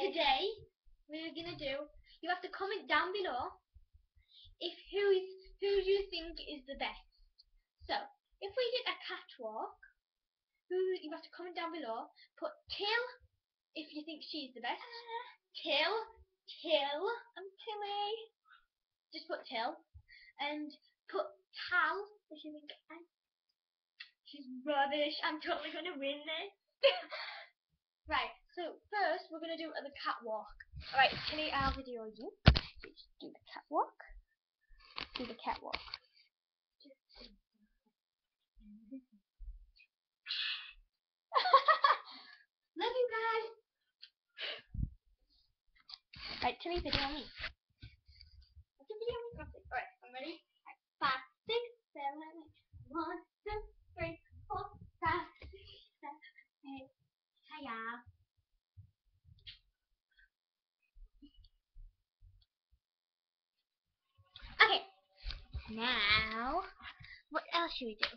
today we're gonna do. You have to comment down below if who you think is the best. So if we did a catwalk, you have to comment down below. Put Till if you think she's the best. Till. I'm Tilly. Just put Till, and put Tal if you think she's rubbish. I'm totally gonna win this. Right. So first we're gonna do the catwalk. Alright, Tilly, I'll video you. Just do the catwalk. Do the catwalk. Love you guys. Right, Tilly, video me. What's the video me? Okay. Alright, I'm ready. 5, 6, 7, 8. 1, 2, 3, 4, 5, 6, 7, 8. Hiya. Okay. Now, what else should we do?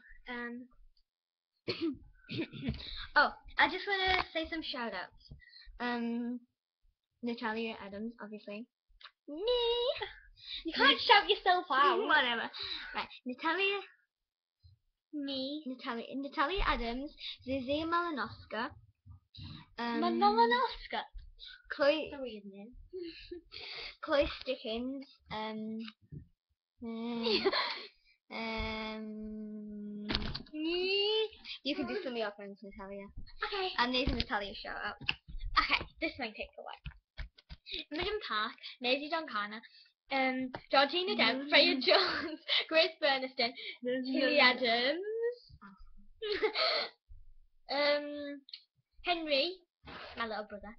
Oh, I just want to say some shout outs. Natalia Adams, obviously. Me. You can't shout yourself out. Whatever. Right, Natalia. Me. Natalia Adams. Zizia Malinowska. Malinowska. Chloe. That's a weird name. Chloe Stickins. You can do some of your friends, Natalia. Okay. And these are Natalia's shout out. Okay, this might take a while. Imogen Park, Maisie Doncana, Georgina Dent, Freya Jones, Grace Burniston, Tilly Adams, Henry, my little brother,